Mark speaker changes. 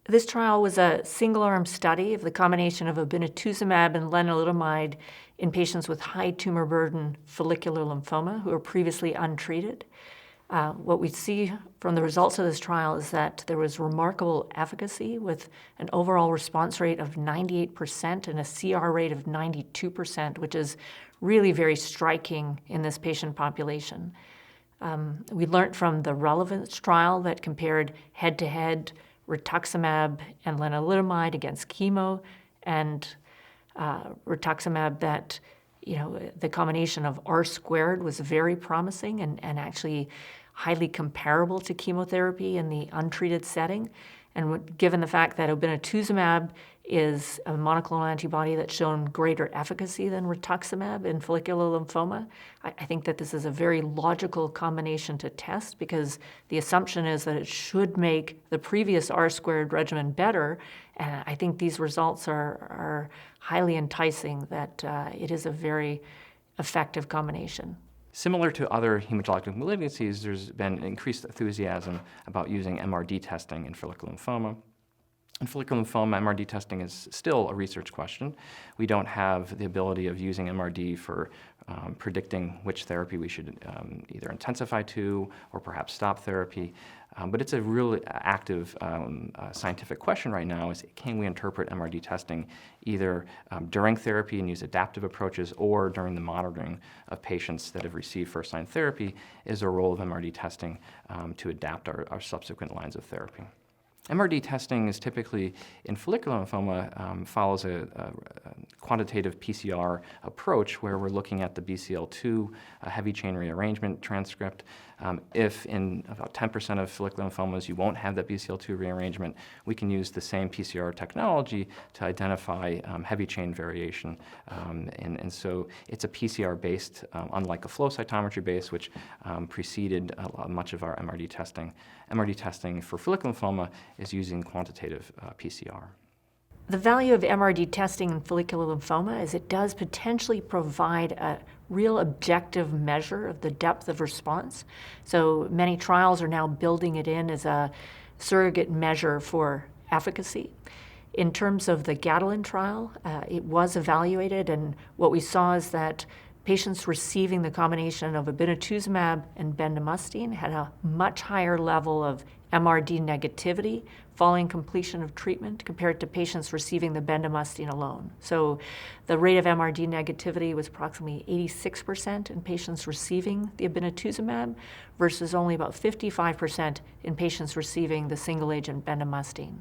Speaker 1: This trial was a single-arm study of the combination of obinutuzumab and lenalidomide in patients with high tumor burden follicular lymphoma who were previously untreated. What we see from the results of this trial is that there was remarkable efficacy with an overall response rate of 98% and a CR rate of 92%, which is really very striking in this patient population. We learned from the Relevance trial that compared head-to-head rituximab and lenalidomide against chemo, and rituximab that, the combination of R² was very promising and actually highly comparable to chemotherapy in the untreated setting. And given the fact that obinutuzumab is a monoclonal antibody that's shown greater efficacy than rituximab in follicular lymphoma, I think that this is a very logical combination to test, because the assumption is that it should make the previous R² regimen better. And I think these results are highly enticing, that it is a very effective combination.
Speaker 2: Similar to other hematologic malignancies, there's been increased enthusiasm about using MRD testing in follicular lymphoma. In follicular lymphoma, MRD testing is still a research question. We don't have the ability of using MRD for predicting which therapy we should either intensify to or perhaps stop therapy. But it's a really active scientific question right now, is can we interpret MRD testing either during therapy and use adaptive approaches, or during the monitoring of patients that have received first-line therapy? Is there a role of MRD testing to adapt our subsequent lines of therapy? MRD testing is typically, in follicular lymphoma, follows a quantitative PCR approach where we're looking at the BCL2 heavy chain rearrangement transcript. If in about 10% of follicular lymphomas you won't have that BCL2 rearrangement, we can use the same PCR technology to identify heavy chain variation. And so it's a PCR-based, unlike a flow cytometry base, which preceded much of our MRD testing. MRD testing for follicular lymphoma is using quantitative PCR.
Speaker 1: The value of MRD testing in follicular lymphoma is it does potentially provide a real objective measure of the depth of response. So many trials are now building it in as a surrogate measure for efficacy. In terms of the Catalan trial, it was evaluated, and what we saw is that patients receiving the combination of obinutuzumab and bendamustine had a much higher level of MRD negativity following completion of treatment compared to patients receiving the bendamustine alone. So the rate of MRD negativity was approximately 86% in patients receiving the obinutuzumab versus only about 55% in patients receiving the single-agent bendamustine.